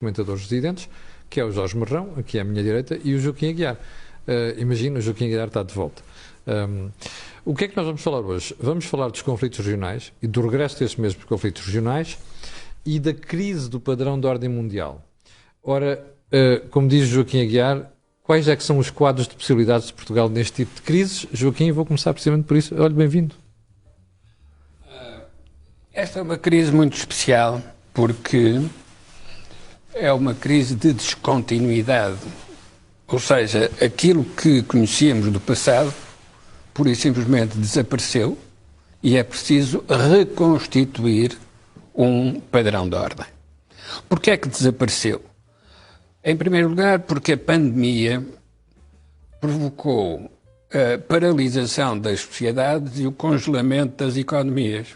comentadores residentes, que é o Jorge Marrão, aqui à minha direita, e o Joaquim Aguiar. Imagino, o Joaquim Aguiar está de volta. O que é que nós vamos falar hoje? Vamos falar dos conflitos regionais e do regresso desses mesmos conflitos regionais e da crise do padrão de ordem mundial. Ora, como diz Joaquim Aguiar, quais é que são os quadros de possibilidades de Portugal neste tipo de crises? Joaquim, vou começar precisamente por isso. Olha, bem-vindo. Esta é uma crise muito especial porque é uma crise de descontinuidade. Ou seja, aquilo que conhecíamos do passado, pura e simplesmente desapareceu e é preciso reconstituir um padrão de ordem. Porquê é que desapareceu? Em primeiro lugar, porque a pandemia provocou a paralisação das sociedades e o congelamento das economias.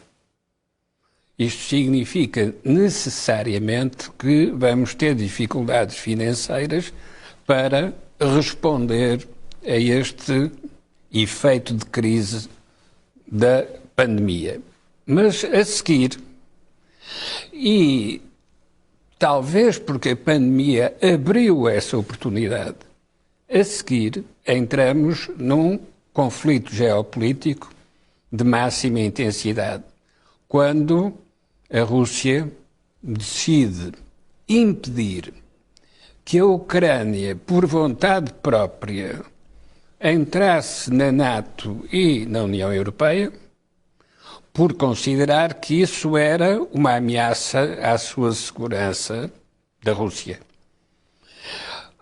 Isto significa necessariamente que vamos ter dificuldades financeiras para responder a este efeito de crise da pandemia. Mas a seguir, e talvez porque a pandemia abriu essa oportunidade, a seguir entramos num conflito geopolítico de máxima intensidade, quando a Rússia decide impedir que a Ucrânia, por vontade própria, entrasse na NATO e na União Europeia, por considerar que isso era uma ameaça à sua segurança da Rússia.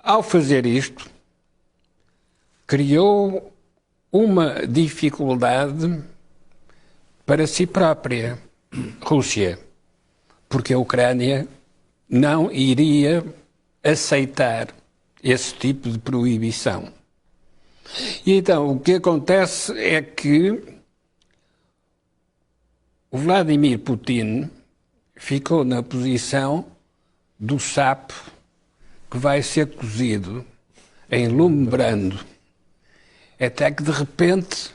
Ao fazer isto, criou uma dificuldade para si própria, Rússia, porque a Ucrânia não iria aceitar esse tipo de proibição. E então o que acontece é que o Vladimir Putin ficou na posição do sapo que vai ser cozido em lume brando, até que de repente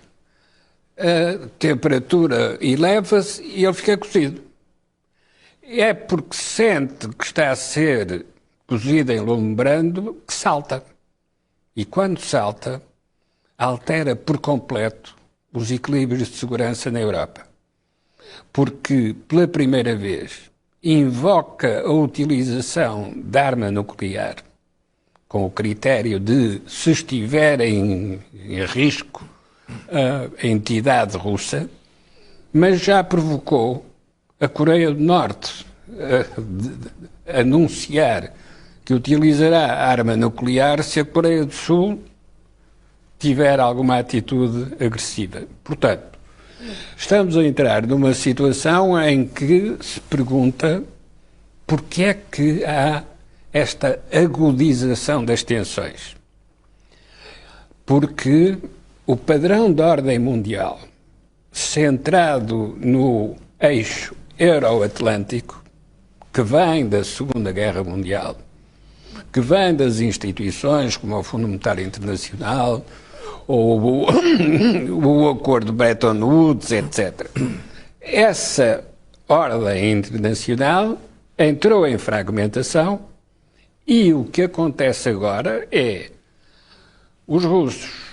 a temperatura eleva-se e ele fica cozido. É porque sente que está a ser cozido em lume brando que salta. E quando salta, altera por completo os equilíbrios de segurança na Europa. Porque, pela primeira vez, invoca a utilização da arma nuclear com o critério de, se estiver em risco a entidade russa, mas já provocou a Coreia do Norte a anunciar que utilizará a arma nuclear se a Coreia do Sul tiver alguma atitude agressiva. Portanto, estamos a entrar numa situação em que se pergunta porque é que há esta agudização das tensões. Porque o padrão de ordem mundial, centrado no eixo euroatlântico, que vem da Segunda Guerra Mundial, que vem das instituições como o Fundo Monetário Internacional, ou o Acordo Bretton Woods, etc. Essa ordem internacional entrou em fragmentação e o que acontece agora é os russos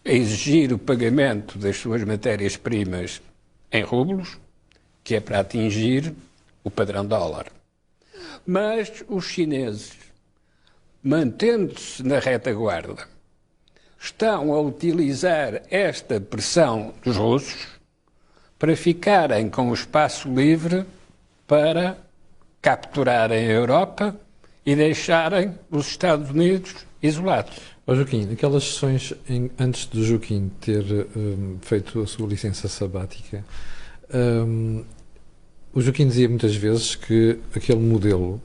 a exigir o pagamento das suas matérias-primas em rublos, que é para atingir o padrão dólar. Mas os chineses, mantendo-se na retaguarda, estão a utilizar esta pressão dos russos para ficarem com o espaço livre para capturarem a Europa e deixarem os Estados Unidos isolados. Joaquim, naquelas sessões antes do Joaquim ter feito a sua licença sabática, o Joaquim dizia muitas vezes que aquele modelo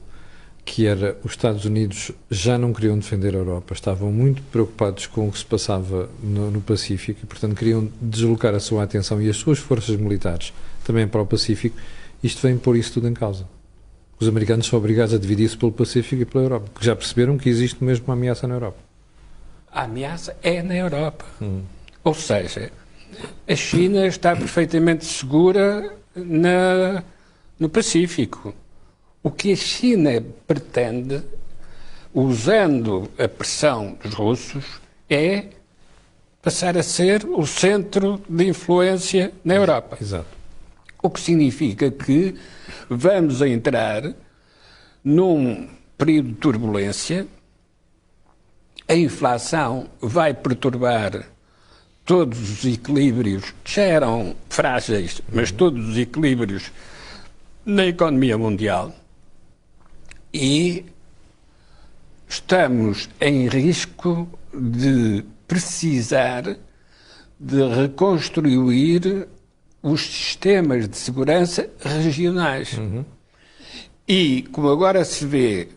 que era os Estados Unidos já não queriam defender a Europa, estavam muito preocupados com o que se passava no Pacífico e, portanto, queriam deslocar a sua atenção e as suas forças militares também para o Pacífico. Isto vem pôr isso tudo em causa. Os americanos são obrigados a dividir-se pelo Pacífico e pela Europa, porque já perceberam que existe mesmo uma ameaça na Europa. A ameaça é na Europa. Ou seja, a China está perfeitamente segura no Pacífico. O que a China pretende, usando a pressão dos russos, é passar a ser o centro de influência na Europa. Exato. O que significa que vamos entrar num período de turbulência, a inflação vai perturbar todos os equilíbrios, que já eram frágeis, mas todos os equilíbrios na economia mundial. E estamos em risco de precisar de reconstruir os sistemas de segurança regionais. E, como agora se vê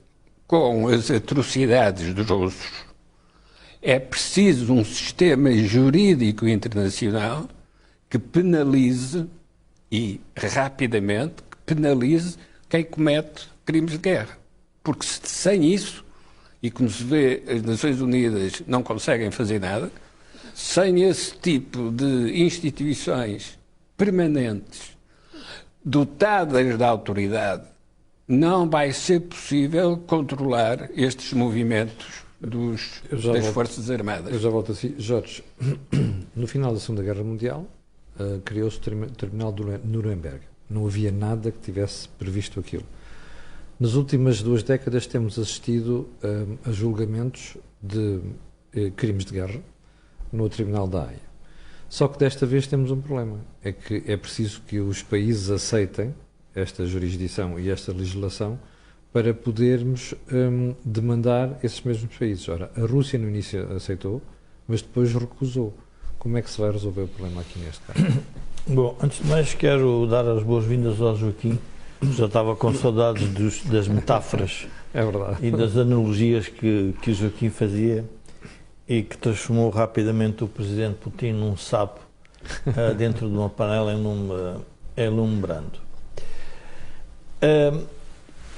com as atrocidades dos russos, é preciso um sistema jurídico internacional que penalize, e rapidamente, que penalize quem comete crimes de guerra. Porque sem isso, e como se vê, as Nações Unidas não conseguem fazer nada, sem esse tipo de instituições permanentes, dotadas de autoridade, não vai ser possível controlar estes movimentos das Forças Armadas. Eu já volto assim. Jorge, no final da Segunda Guerra Mundial, criou-se o Tribunal de Nuremberg. Não havia nada que tivesse previsto aquilo. Nas últimas 2 décadas temos assistido a julgamentos de crimes de guerra no Tribunal da Haia. Só que desta vez temos um problema. É que é preciso que os países aceitem esta jurisdição e esta legislação para podermos demandar esses mesmos países. Ora, a Rússia no início aceitou, mas depois recusou. Como é que se vai resolver o problema aqui neste caso? Bom, antes de mais quero dar as boas-vindas ao Joaquim. Já estava com saudades das metáforas É verdade. e das analogias que o Joaquim fazia e que transformou rapidamente o presidente Putin num sapo dentro de uma panela em lume brando.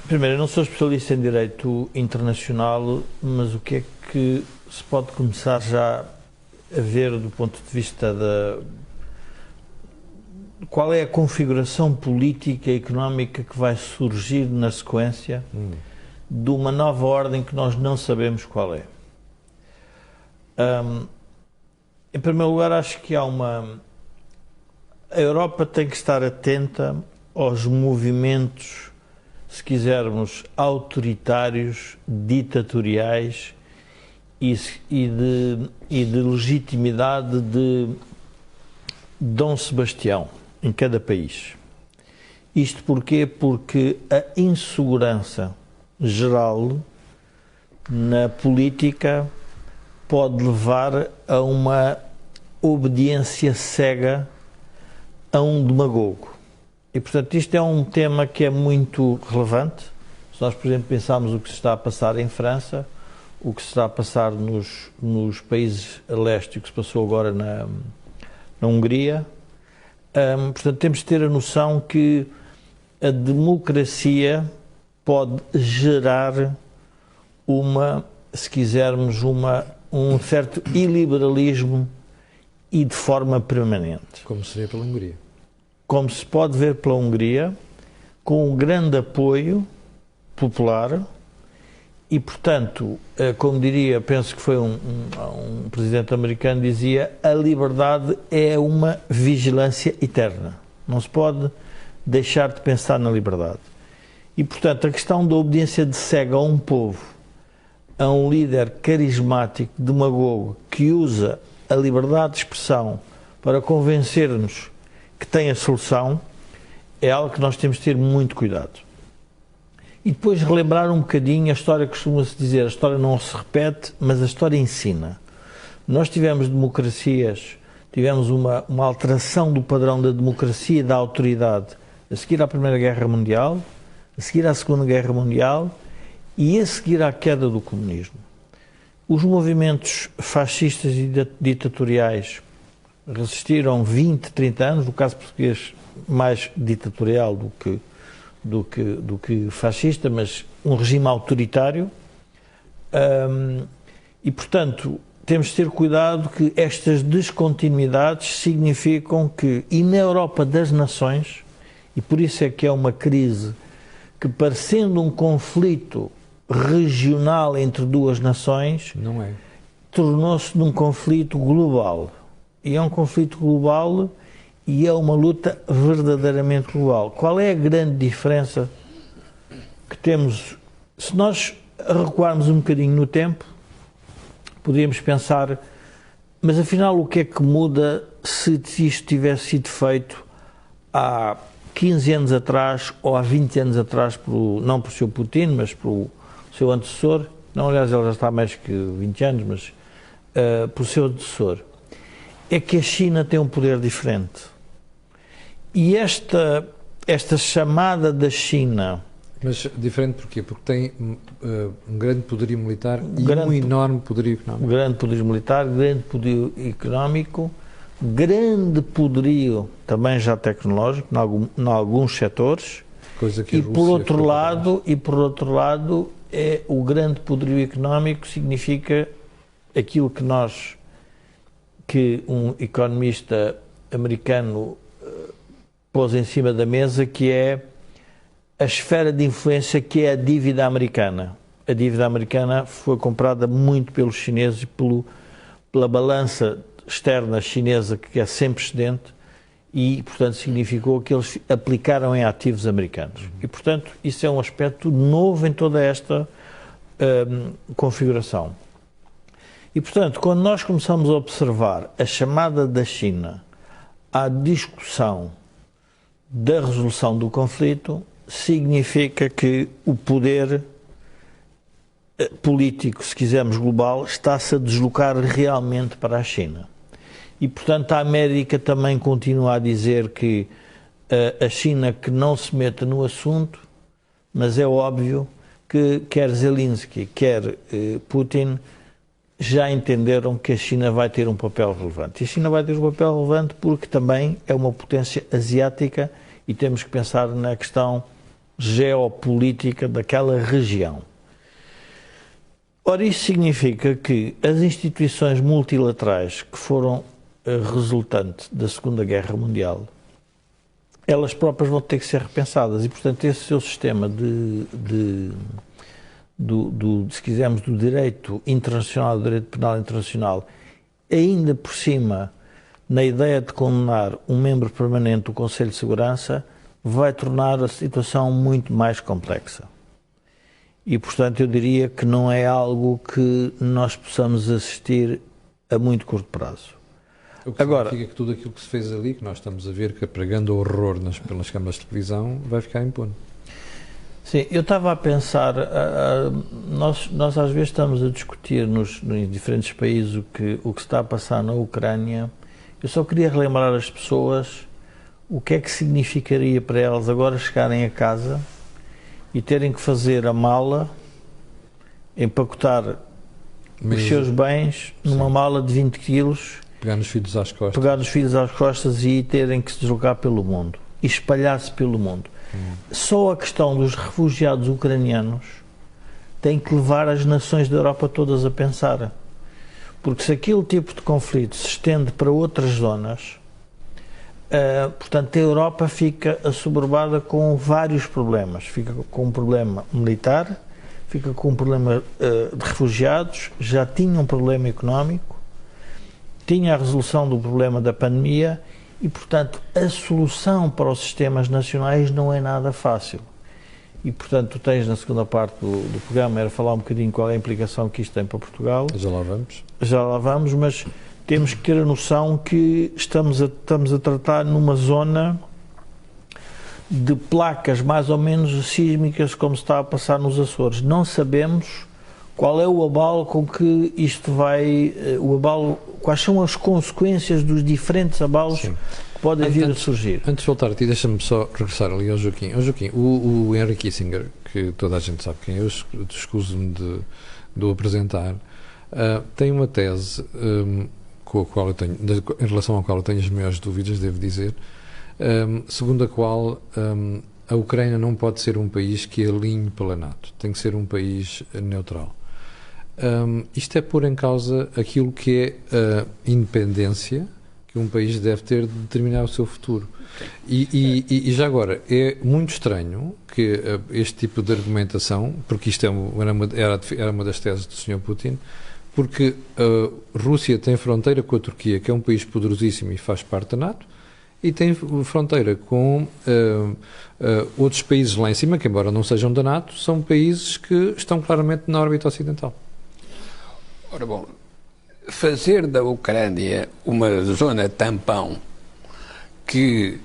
Primeiro, eu não sou especialista em direito internacional, mas o que é que se pode começar já a ver do ponto de vista qual é a configuração política e económica que vai surgir na sequência de uma nova ordem que nós não sabemos qual é? Em primeiro lugar, acho que a Europa tem que estar atenta aos movimentos, se quisermos, autoritários, ditatoriais e de legitimidade de Dom Sebastião em cada país. Isto porquê? Porque a insegurança geral na política pode levar a uma obediência cega a um demagogo. E, portanto, isto é um tema que é muito relevante. Se nós, por exemplo, pensarmos o que se está a passar em França, o que se está a passar nos países a leste e o que se passou agora na Hungria, portanto, temos de ter a noção que a democracia pode gerar se quisermos, um certo iliberalismo e de forma permanente. Como seria pela Hungria. Como se pode ver pela Hungria, com um grande apoio popular e, portanto, como diria, penso que foi um presidente americano, dizia, a liberdade é uma vigilância eterna. Não se pode deixar de pensar na liberdade. E, portanto, a questão da obediência de cega a um povo, a um líder carismático, demagogo, que usa a liberdade de expressão para convencer-nos que tem a solução, é algo que nós temos de ter muito cuidado. E depois relembrar um bocadinho a história, costuma-se dizer, a história não se repete, mas a história ensina. Nós tivemos democracias, tivemos uma alteração do padrão da democracia e da autoridade a seguir à Primeira Guerra Mundial, a seguir à Segunda Guerra Mundial e a seguir à queda do comunismo. Os movimentos fascistas e ditatoriais resistiram 20, 30 anos, no caso português mais ditatorial do que fascista, mas um regime autoritário. E, portanto, temos de ter cuidado que estas descontinuidades significam que, e na Europa das nações, e por isso é que é uma crise que, parecendo um conflito regional entre duas nações, Não é. tornou-se num conflito global. E é um conflito global e é uma luta verdadeiramente global. Qual é a grande diferença que temos? Se nós recuarmos um bocadinho no tempo, podíamos pensar, mas afinal o que é que muda se isto tivesse sido feito há 15 anos atrás ou há 20 anos atrás, não por seu Putin, mas pelo seu antecessor? Não, aliás, ele já está há mais que 20 anos, mas por seu antecessor. É que a China tem um poder diferente. E esta chamada da China... Mas diferente porquê? Porque tem um grande poderio militar e um enorme poderio económico. Grande poderio militar, grande poderio económico, grande poderio também já tecnológico, em alguns setores. Coisa que a Rússia por outro lado, o grande poderio económico significa aquilo que um economista americano pôs em cima da mesa, que é a esfera de influência, que é a dívida americana. A dívida americana foi comprada muito pelos chineses e pela balança externa chinesa, que é sem precedente, e, portanto, significou que eles aplicaram em ativos americanos. E, portanto, isso é um aspecto novo em toda esta configuração. E, portanto, quando nós começamos a observar a chamada da China à discussão da resolução do conflito, significa que o poder político, se quisermos global, está-se a deslocar realmente para a China. E, portanto, a América também continua a dizer que a China que não se meta no assunto, mas é óbvio que quer Zelensky, quer Putin, já entenderam que a China vai ter um papel relevante. E a China vai ter um papel relevante porque também é uma potência asiática e temos que pensar na questão geopolítica daquela região. Ora, isso significa que as instituições multilaterais que foram resultantes da Segunda Guerra Mundial, elas próprias vão ter que ser repensadas e, portanto, esse seu sistema se quisermos, do direito internacional, do direito penal internacional, ainda por cima, na ideia de condenar um membro permanente do Conselho de Segurança, vai tornar a situação muito mais complexa. E, portanto, eu diria que não é algo que nós possamos assistir a muito curto prazo. O que significa que tudo aquilo que se fez ali, que nós estamos a ver, que pregando horror pelas câmaras de televisão, vai ficar impune. Sim, eu estava a pensar, nós às vezes estamos a discutir nos diferentes países o que se está a passar na Ucrânia. Eu só queria relembrar às pessoas o que é que significaria para elas agora chegarem a casa e terem que fazer a mala, empacotar os seus bens numa mala de 20 quilos, pegar nos filhos às costas e terem que se deslocar pelo mundo e espalhar-se pelo mundo. Só a questão dos refugiados ucranianos tem que levar as nações da Europa todas a pensar, porque se aquele tipo de conflito se estende para outras zonas, portanto a Europa fica assoberbada com vários problemas. Fica com um problema militar, fica com um problema de refugiados, já tinha um problema económico, tinha a resolução do problema da pandemia e, portanto, a solução para os sistemas nacionais não é nada fácil. E, portanto, tu tens na segunda parte do programa, era falar um bocadinho qual é a implicação que isto tem para Portugal. Já lá vamos, mas temos que ter a noção que estamos a tratar numa zona de placas mais ou menos sísmicas, como se está a passar nos Açores. Não sabemos qual é o abalo com que isto vai, quais são as consequências dos diferentes abalos que podem vir a surgir. Antes de voltar a ti, deixa-me só regressar ali ao Joaquim. Joaquim, o Henry Kissinger, que toda a gente sabe quem é, eu escuso-me de o apresentar, tem uma tese com a qual eu tenho, em relação à qual eu tenho as maiores dúvidas, devo dizer, segundo a qual a Ucrânia não pode ser um país que alinhe pela NATO, tem que ser um país neutral. Isto é pôr em causa aquilo que é a independência que que um país deve ter de determinar o seu futuro. E já agora, é muito estranho que este tipo de argumentação, porque isto era uma das teses do Sr. Putin, porque a Rússia tem fronteira com a Turquia, que é um país poderosíssimo e faz parte da NATO, e tem fronteira com outros países lá em cima, que embora não sejam da NATO, são países que estão claramente na órbita ocidental. Ora bom, fazer da Ucrânia uma zona tampão que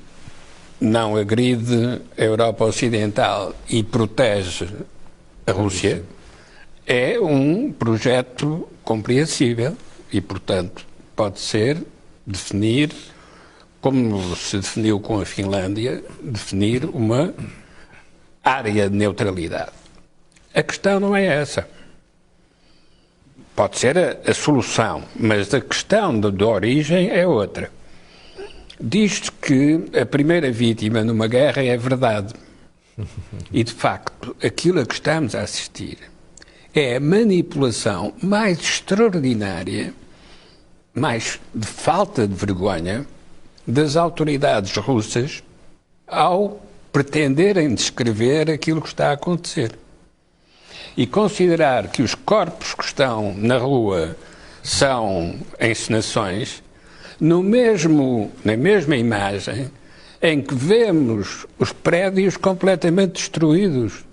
não agride a Europa Ocidental e protege a Rússia é um projeto compreensível e, portanto, pode ser definir, como se definiu com a Finlândia, definir uma área de neutralidade. A questão não é essa. Pode ser a solução, mas a questão da origem é outra. Diz-se que a primeira vítima numa guerra é a verdade. E, de facto, aquilo a que estamos a assistir é a manipulação mais extraordinária, mais de falta de vergonha, das autoridades russas ao pretenderem descrever aquilo que está a acontecer. E considerar que os corpos que estão na rua são encenações, na mesma imagem em que vemos os prédios completamente destruídos.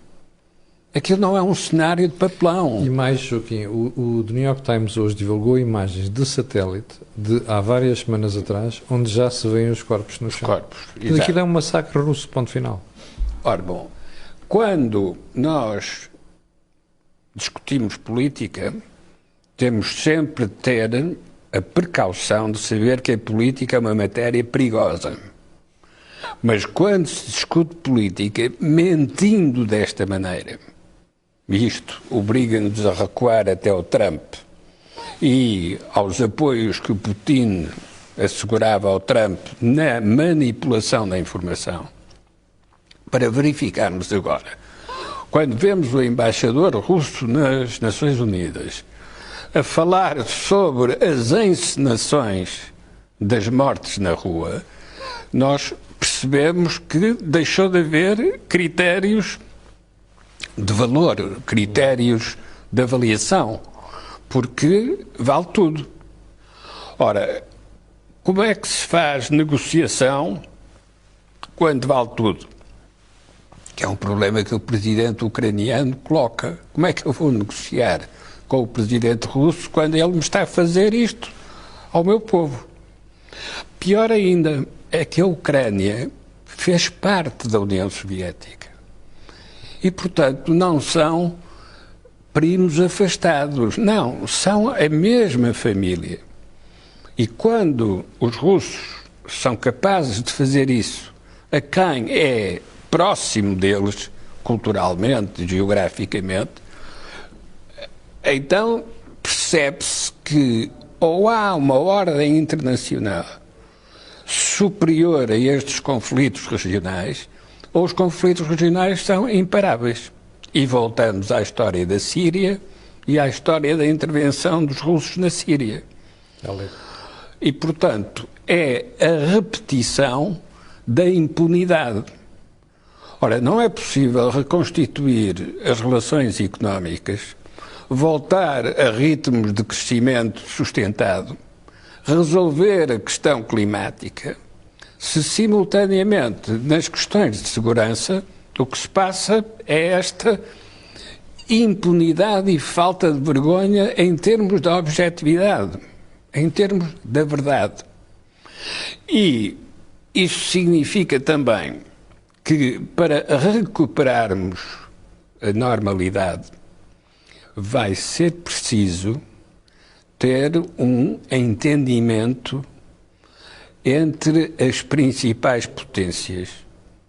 Aquilo não é um cenário de papelão. E mais, Joaquim, o The New York Times hoje divulgou imagens de satélite de há várias semanas atrás, onde já se veem os corpos no chão. Aquilo é um massacre russo, ponto final. Ora bom, quando nós discutimos política, temos sempre de ter a precaução de saber que a política é uma matéria perigosa. Mas quando se discute política mentindo desta maneira, isto obriga-nos a recuar até ao Trump e aos apoios que o Putin assegurava ao Trump na manipulação da informação, para verificarmos agora, quando vemos o embaixador russo nas Nações Unidas a falar sobre as encenações das mortes na rua, nós percebemos que deixou de haver critérios de valor, critérios de avaliação, porque vale tudo. Ora, como é que se faz negociação quando vale tudo? Que é um problema que o presidente ucraniano coloca. Como é que eu vou negociar com o presidente russo quando ele me está a fazer isto ao meu povo? Pior ainda é que a Ucrânia fez parte da União Soviética e, portanto, não são primos afastados. Não, são a mesma família. E quando os russos são capazes de fazer isso a quem é próximo deles, culturalmente, geograficamente, então percebe-se que ou há uma ordem internacional superior a estes conflitos regionais, ou os conflitos regionais são imparáveis. E voltamos à história da Síria e à história da intervenção dos russos na Síria. E, portanto, é a repetição da impunidade. Ora, não é possível reconstituir as relações económicas, voltar a ritmos de crescimento sustentado, resolver a questão climática, se simultaneamente nas questões de segurança o que se passa é esta impunidade e falta de vergonha em termos da objetividade, em termos da verdade. E isso significa também que para recuperarmos a normalidade vai ser preciso ter um entendimento entre as principais potências.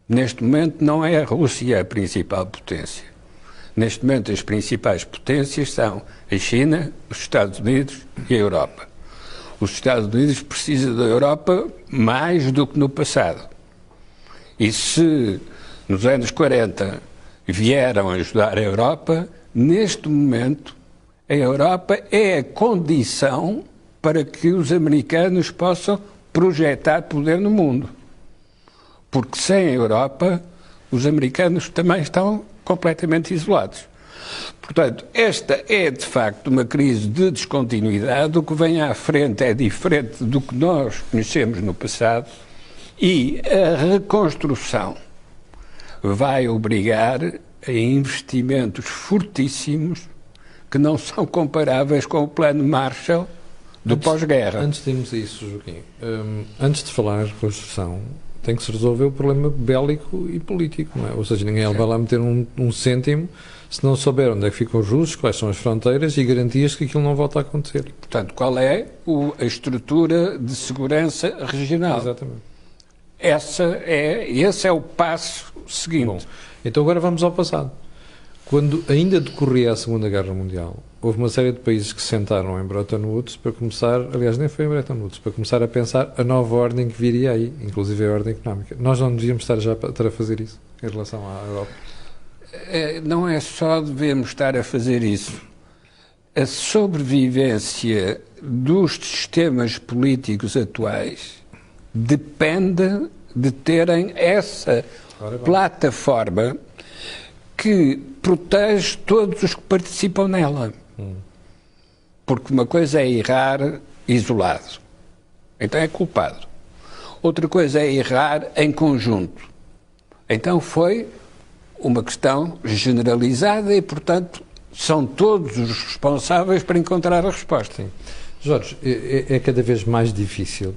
Neste momento não é a Rússia a principal potência. Neste momento as principais potências são a China, os Estados Unidos e a Europa. Os Estados Unidos precisam da Europa mais do que no passado. E se nos anos 40 vieram ajudar a Europa, neste momento a Europa é a condição para que os americanos possam projetar poder no mundo. Porque sem a Europa, os americanos também estão completamente isolados. Portanto, esta é de facto uma crise de descontinuidade. O que vem à frente é diferente do que nós conhecemos no passado e a reconstrução vai obrigar a investimentos fortíssimos que não são comparáveis com o plano Marshall do pós-guerra. Antes de irmos a isso, Joaquim, antes de falar em reconstrução, tem que se resolver o problema bélico e político, não é? Ou seja, ninguém vai lá meter um cêntimo se não souber onde é que ficam os russos, quais são as fronteiras e garantias que aquilo não volta a acontecer. Portanto, qual é a estrutura de segurança regional? Exatamente. Esse é o passo seguinte. Bom, então agora vamos ao passado. Quando ainda decorria a Segunda Guerra Mundial, houve uma série de países que se sentaram em Bretton Woods para começar, aliás, nem foi em Bretton Woods, para começar a pensar a nova ordem que viria aí, inclusive a ordem económica. Nós não devíamos estar já a fazer isso em relação à Europa? Não é só devemos estar a fazer isso. A sobrevivência dos sistemas políticos atuais depende de terem essa plataforma que protege todos os que participam nela. Porque uma coisa é errar isolado, então é culpado. Outra coisa é errar em conjunto. Então foi uma questão generalizada e, portanto, são todos os responsáveis para encontrar a resposta. Sim. Jorge, é cada vez mais difícil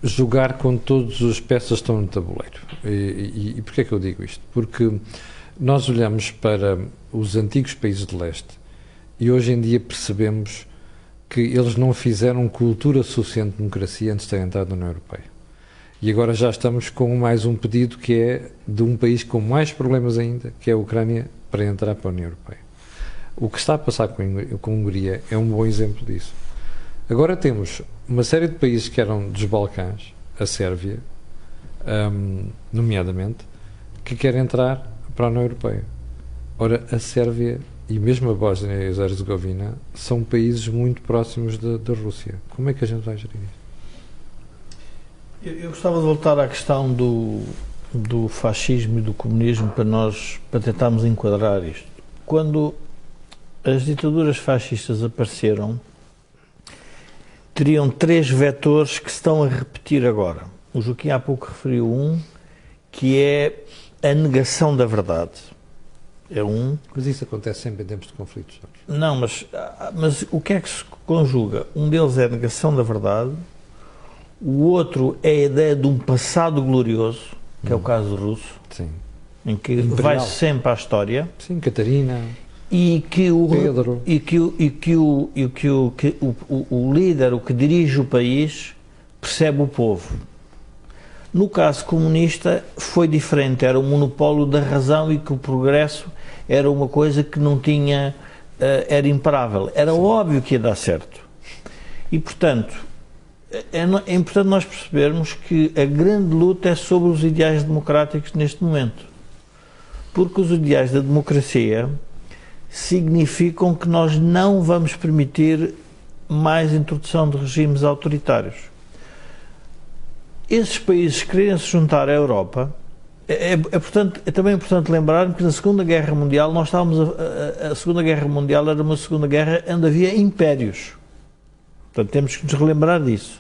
jogar com todas as peças que estão no tabuleiro. E porquê é que eu digo isto? Porque nós olhamos para os antigos países de leste e hoje em dia percebemos que eles não fizeram cultura suficiente de democracia antes de terem entrado na União Europeia. E agora já estamos com mais um pedido que é de um país com mais problemas ainda, que é a Ucrânia, para entrar para a União Europeia. O que está a passar com a Hungria é um bom exemplo disso. Agora temos uma série de países que eram dos Balcãs, a Sérvia, nomeadamente, que querem entrar para a União Europeia. Ora, a Sérvia e mesmo a Bósnia e a Herzegovina são países muito próximos da Rússia. Como é que a gente vai gerir isso? Eu gostava de voltar à questão do fascismo e do comunismo para tentarmos enquadrar isto. Quando as ditaduras fascistas apareceram, teriam 3 vetores que se estão a repetir agora. O Joaquim há pouco referiu um, que é a negação da verdade. É um. Mas isso acontece sempre em tempos de conflitos. Não, mas o que é que se conjuga? Um deles é a negação da verdade, o outro é a ideia de um passado glorioso, que é o caso russo, sim, em que vai sempre à história. Sim, Catarina. E que o Pedro. O líder, o que dirige o país, percebe o povo. No caso comunista foi diferente, era o monopólio da razão e que o progresso era uma coisa que não tinha, era imparável. Era óbvio que ia dar certo. E, portanto, é importante nós percebermos que a grande luta é sobre os ideais democráticos neste momento. Porque os ideais da democracia significam que nós não vamos permitir mais introdução de regimes autoritários. Esses países querem se juntar à Europa. É também importante lembrar que na Segunda Guerra Mundial nós estávamos a Segunda Guerra Mundial era uma Segunda Guerra onde havia impérios. Portanto, temos que nos relembrar disso.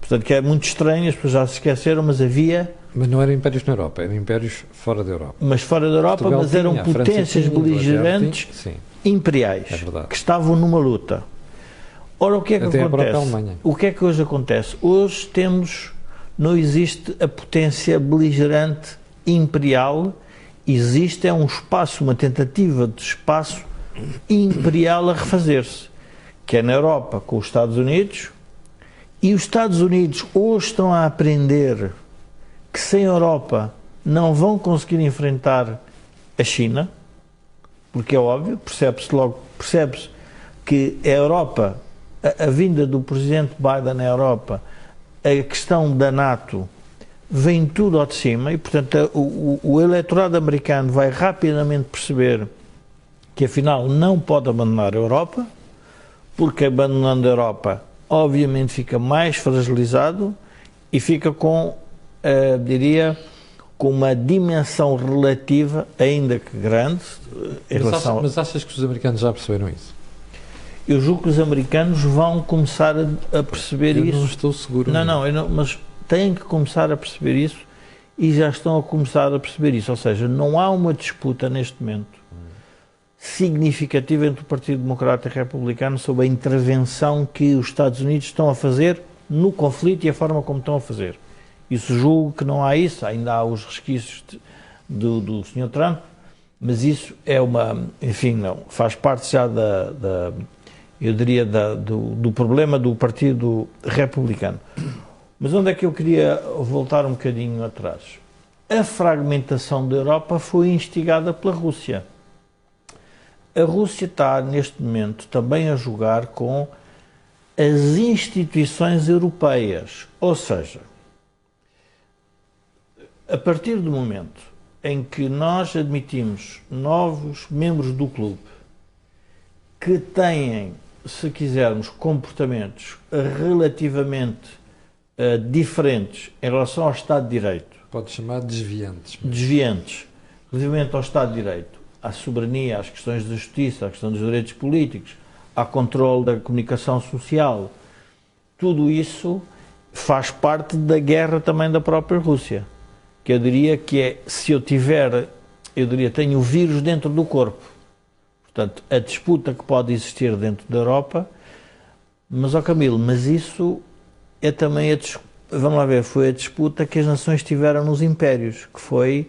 Portanto, que é muito estranho, as pessoas já se esqueceram, mas havia... Mas não eram impérios na Europa, eram impérios fora da Europa. Mas fora da Europa, Portugal mas eram tinha, potências beligerantes imperiais, que estavam numa luta. Ora, o que é que até acontece? A própria Alemanha. O que é que hoje acontece? Hoje não existe a potência beligerante imperial, existe um espaço, uma tentativa de espaço imperial a refazer-se, que é na Europa com os Estados Unidos, e os Estados Unidos hoje estão a aprender que sem a Europa não vão conseguir enfrentar a China, porque é óbvio, percebe-se que a Europa, a vinda do presidente Biden à Europa, a questão da NATO, vem tudo ao de cima e, portanto, o eleitorado americano vai rapidamente perceber que, afinal, não pode abandonar a Europa, porque abandonando a Europa obviamente fica mais fragilizado e fica com, diria, com uma dimensão relativa, ainda que grande, em relação... Mas achas que os americanos já perceberam isso? Eu julgo que os americanos vão começar a perceber isso. Eu não estou seguro. Não, mas têm que começar a perceber isso e já estão a começar a perceber isso. Ou seja, não há uma disputa neste momento significativa entre o Partido Democrata e Republicano sobre a intervenção que os Estados Unidos estão a fazer no conflito e a forma como estão a fazer. Isso julgo que não há isso, ainda há os resquícios do Sr. Trump, mas isso é enfim, não, faz parte já eu diria, do problema do Partido Republicano. Mas onde é que eu queria voltar um bocadinho atrás? A fragmentação da Europa foi instigada pela Rússia. A Rússia está, neste momento, também a jogar com as instituições europeias. Ou seja, a partir do momento em que nós admitimos novos membros do clube que têm, se quisermos, comportamentos relativamente diferentes em relação ao Estado de Direito. Pode chamar de desviantes. Desviantes, relativamente ao Estado de Direito, à soberania, às questões da justiça, à questão dos direitos políticos, ao controle da comunicação social. Tudo isso faz parte da guerra também da própria Rússia. Que eu diria que é, se eu tenho o vírus dentro do corpo. Portanto, a disputa que pode existir dentro da Europa, mas, Camilo, mas isso é também vamos lá ver, foi a disputa que as nações tiveram nos impérios, que foi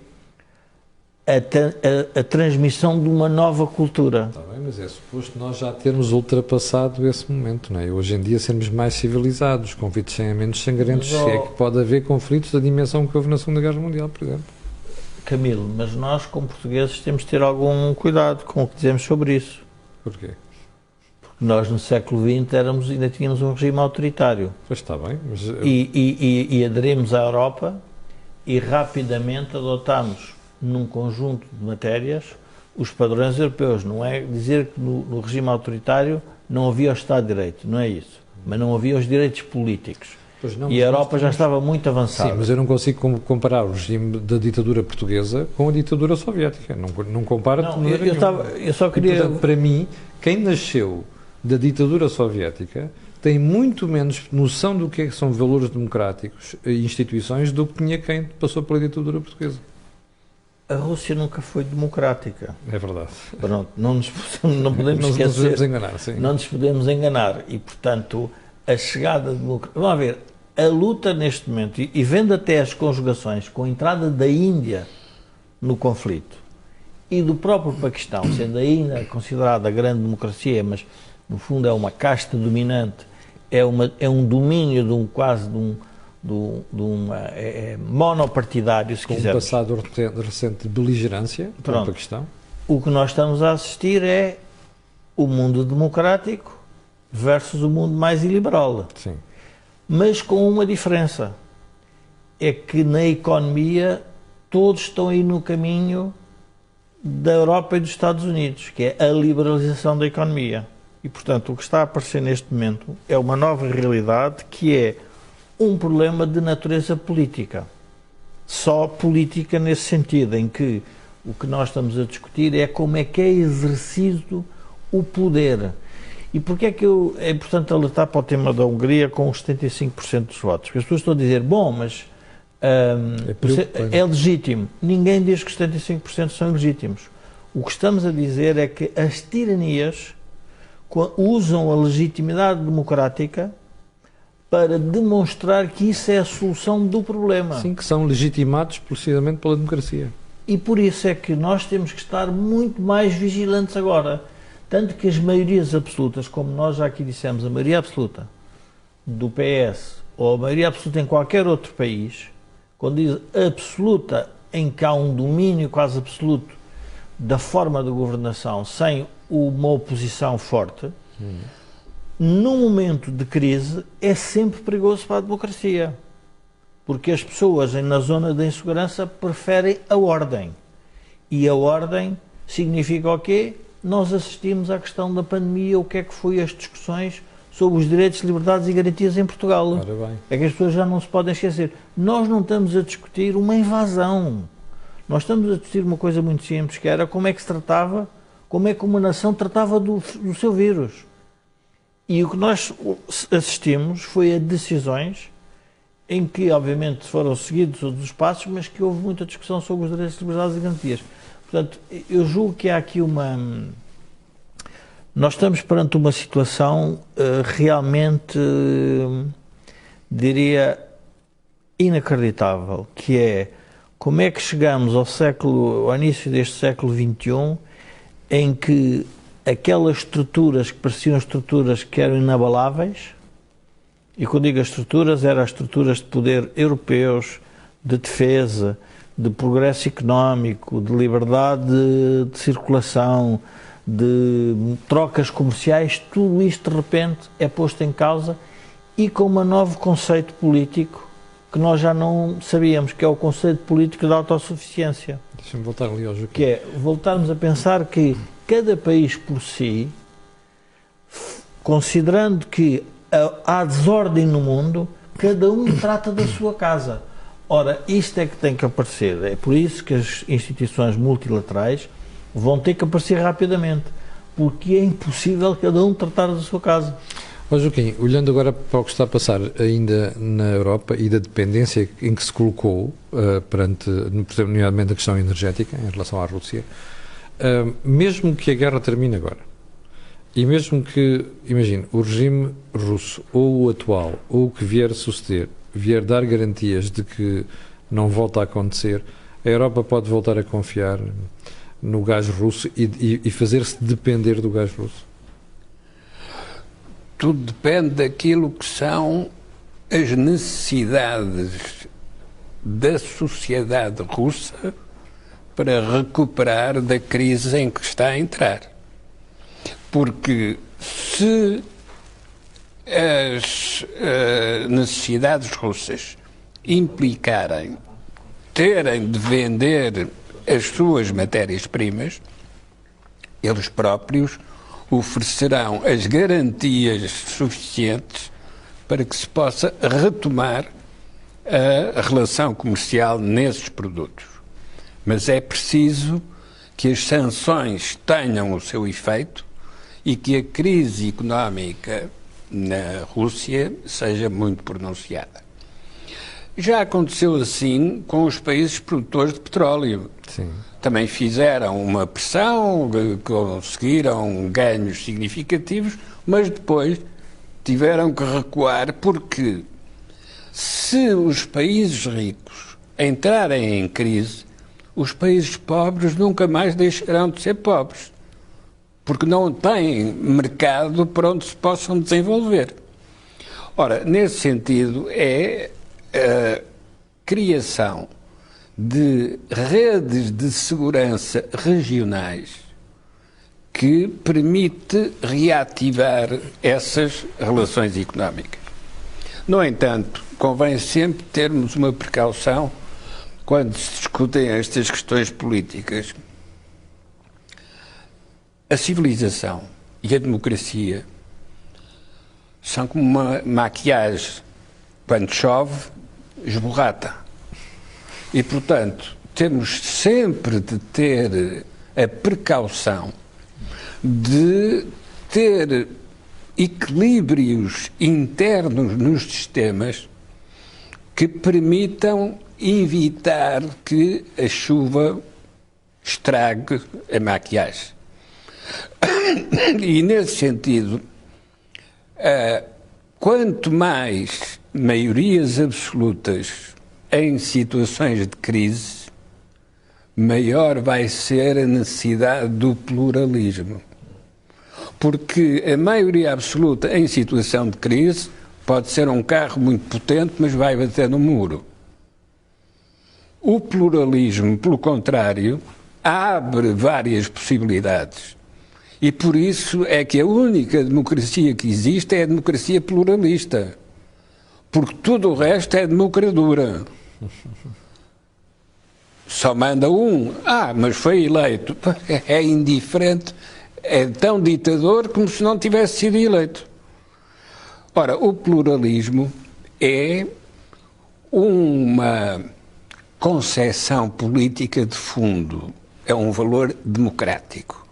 a transmissão de uma nova cultura. Está bem, mas é suposto nós já termos ultrapassado esse momento, não é? Hoje em dia sermos mais civilizados, conflitos sem menos sangrentos, se é que pode haver conflitos da dimensão que houve na Segunda Guerra Mundial, por exemplo. Camilo, mas nós, como portugueses, temos de ter algum cuidado com o que dizemos sobre isso. Porquê? Porque nós, no século XX, ainda tínhamos um regime autoritário. Pois está bem, mas... E aderimos à Europa e rapidamente adotámos, num conjunto de matérias, os padrões europeus. Não é dizer que no regime autoritário não havia o Estado de Direito, não é isso. Mas não havia os direitos políticos. Não, e a Europa já estava muito avançada. Sim, mas eu não consigo comparar o regime da ditadura portuguesa com a ditadura soviética. Não compara de maneira nenhuma. Eu só queria... Portanto, para mim, quem nasceu da ditadura soviética tem muito menos noção do que são valores democráticos e instituições do que tinha quem passou pela ditadura portuguesa. A Rússia nunca foi democrática. É verdade. Pronto, não podemos esquecer. Não nos podemos enganar, sim. Não nos podemos enganar. E, portanto, a chegada de democracia... Vamos ver, a luta neste momento, e vendo até as conjugações com a entrada da Índia no conflito e do próprio Paquistão, sendo ainda considerada grande democracia, mas no fundo é uma casta dominante, é um domínio monopartidário, se quisermos. Com um passado recente de beligerância com o Paquistão. O que nós estamos a assistir é o mundo democrático versus o mundo mais iliberal. Sim. Mas com uma diferença, é que na economia todos estão aí no caminho da Europa e dos Estados Unidos, que é a liberalização da economia. E, portanto, o que está a aparecer neste momento é uma nova realidade que é um problema de natureza política. Só política nesse sentido, em que o que nós estamos a discutir é como é que é exercido o poder. E porquê é que é importante alertar para o tema da Hungria com os 75% dos votos? Porque as pessoas estão a dizer, bom, mas é legítimo. Ninguém diz que os 75% são legítimos. O que estamos a dizer é que as tiranias usam a legitimidade democrática para demonstrar que isso é a solução do problema. Sim, que são legitimados precisamente pela democracia. E por isso é que nós temos que estar muito mais vigilantes agora. Tanto que as maiorias absolutas, como nós já aqui dissemos, a maioria absoluta do PS ou a maioria absoluta em qualquer outro país, quando diz absoluta, em que há um domínio quase absoluto da forma de governação sem uma oposição forte, num momento de crise é sempre perigoso para a democracia. Porque as pessoas na zona da insegurança preferem a ordem. E a ordem significa o quê? Nós assistimos à questão da pandemia, o que é que foi as discussões sobre os direitos, liberdades e garantias em Portugal. Ora bem. É que as pessoas já não se podem esquecer. Nós não estamos a discutir uma invasão. Nós estamos a discutir uma coisa muito simples, que era como é que se tratava, como é que uma nação tratava do seu vírus. E o que nós assistimos foi a decisões em que, obviamente, foram seguidos todos os passos, mas que houve muita discussão sobre os direitos, liberdades e garantias. Portanto, eu julgo que há aqui nós estamos perante uma situação realmente, diria, inacreditável, que é como é que chegamos ao início deste século XXI, em que aquelas estruturas que pareciam estruturas que eram inabaláveis, e quando digo as estruturas, eram as estruturas de poder europeus, de defesa, de progresso económico, de liberdade de circulação, de trocas comerciais, tudo isto de repente é posto em causa e com um novo conceito político que nós já não sabíamos, que é o conceito político da autossuficiência. Deixa-me voltar ali ao Joaquim. Que é voltarmos a pensar que cada país por si, considerando que há desordem no mundo, cada um trata da sua casa. Ora, isto é que tem que aparecer. É por isso que as instituições multilaterais vão ter que aparecer rapidamente, porque é impossível cada um tratar da sua casa. Ó Joaquim, olhando agora para o que está a passar ainda na Europa e da dependência em que se colocou perante, nomeadamente, a questão energética em relação à Rússia, mesmo que a guerra termine agora, e mesmo que, imagine, o regime russo, ou o atual, ou o que vier a suceder, vier dar garantias de que não volta a acontecer, a Europa pode voltar a confiar no gás russo e fazer-se depender do gás russo? Tudo depende daquilo que são as necessidades da sociedade russa para recuperar da crise em que está a entrar. Porque se as necessidades russas implicarem terem de vender as suas matérias-primas, eles próprios oferecerão as garantias suficientes para que se possa retomar a relação comercial nesses produtos. Mas é preciso que as sanções tenham o seu efeito e que a crise económica na Rússia seja muito pronunciada. Já aconteceu assim com os países produtores de petróleo. Sim. Também fizeram uma pressão, conseguiram ganhos significativos, mas depois tiveram que recuar porque se os países ricos entrarem em crise, os países pobres nunca mais deixarão de ser pobres, porque não têm mercado para onde se possam desenvolver. Ora, nesse sentido, é a criação de redes de segurança regionais que permite reativar essas relações económicas. No entanto, convém sempre termos uma precaução quando se discutem estas questões políticas. A civilização e a democracia são como uma maquiagem. Quando chove, esborrata. E, portanto, temos sempre de ter a precaução de ter equilíbrios internos nos sistemas que permitam evitar que a chuva estrague a maquiagem. E, nesse sentido, quanto mais maiorias absolutas em situações de crise, maior vai ser a necessidade do pluralismo. Porque a maioria absoluta em situação de crise pode ser um carro muito potente, mas vai bater no muro. O pluralismo, pelo contrário, abre várias possibilidades. E por isso é que a única democracia que existe é a democracia pluralista. Porque tudo o resto é democratura. Só manda um. Mas foi eleito. É indiferente. É tão ditador como se não tivesse sido eleito. Ora, o pluralismo é uma concepção política de fundo, é um valor democrático.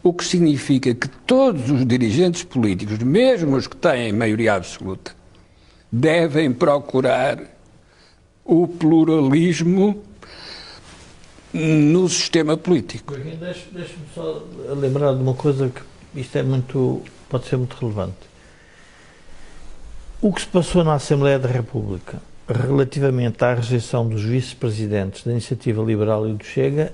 O que significa que todos os dirigentes políticos, mesmo os que têm maioria absoluta, devem procurar o pluralismo no sistema político. Deixa-me só lembrar de uma coisa que isto pode ser muito relevante. O que se passou na Assembleia da República relativamente à rejeição dos vice-presidentes da Iniciativa Liberal e do Chega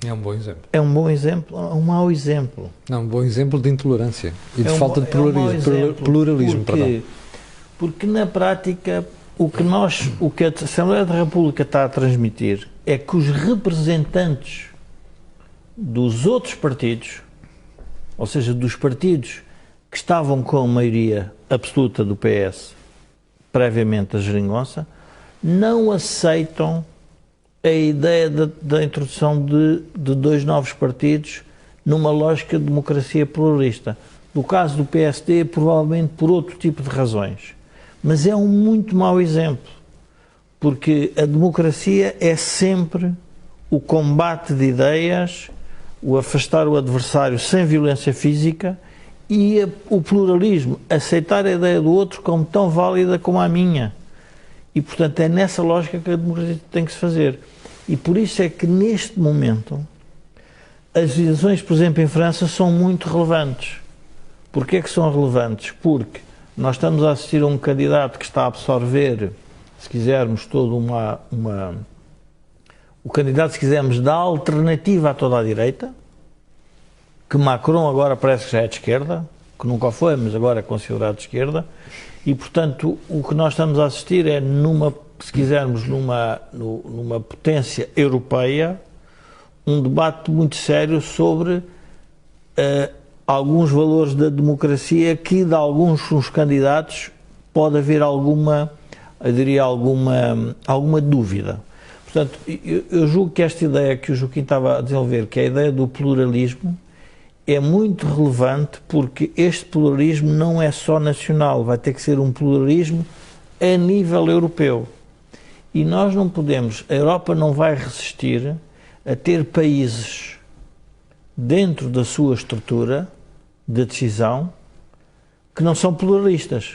é um bom exemplo. É um bom exemplo, é um mau exemplo. Não, um bom exemplo de intolerância e de falta de pluralismo. Porque na prática o que a Assembleia da República está a transmitir é que os representantes dos outros partidos, ou seja, dos partidos que estavam com a maioria absoluta do PS previamente a geringonça, não aceitam a ideia da introdução de dois novos partidos numa lógica de democracia pluralista. No caso do PSD, provavelmente por outro tipo de razões. Mas é um muito mau exemplo, porque a democracia é sempre o combate de ideias, o afastar o adversário sem violência física e o pluralismo, aceitar a ideia do outro como tão válida como a minha. E, portanto, é nessa lógica que a democracia tem que se fazer. E por isso é que, neste momento, as eleições, por exemplo, em França, são muito relevantes. Porquê é que são relevantes? Porque nós estamos a assistir a um candidato que está a absorver, se quisermos, toda o candidato, se quisermos, da alternativa a toda a direita, que Macron agora parece que já é de esquerda, que nunca foi, mas agora é considerado de esquerda, e, portanto, o que nós estamos a assistir é, se quisermos, numa potência europeia, um debate muito sério sobre alguns valores da democracia que, de alguns dos candidatos, pode haver alguma dúvida. Portanto, eu julgo que esta ideia que o Joaquim estava a desenvolver, que é a ideia do pluralismo, é muito relevante, porque este pluralismo não é só nacional, vai ter que ser um pluralismo a nível europeu. E nós não podemos, a Europa não vai resistir a ter países dentro da sua estrutura de decisão que não são pluralistas,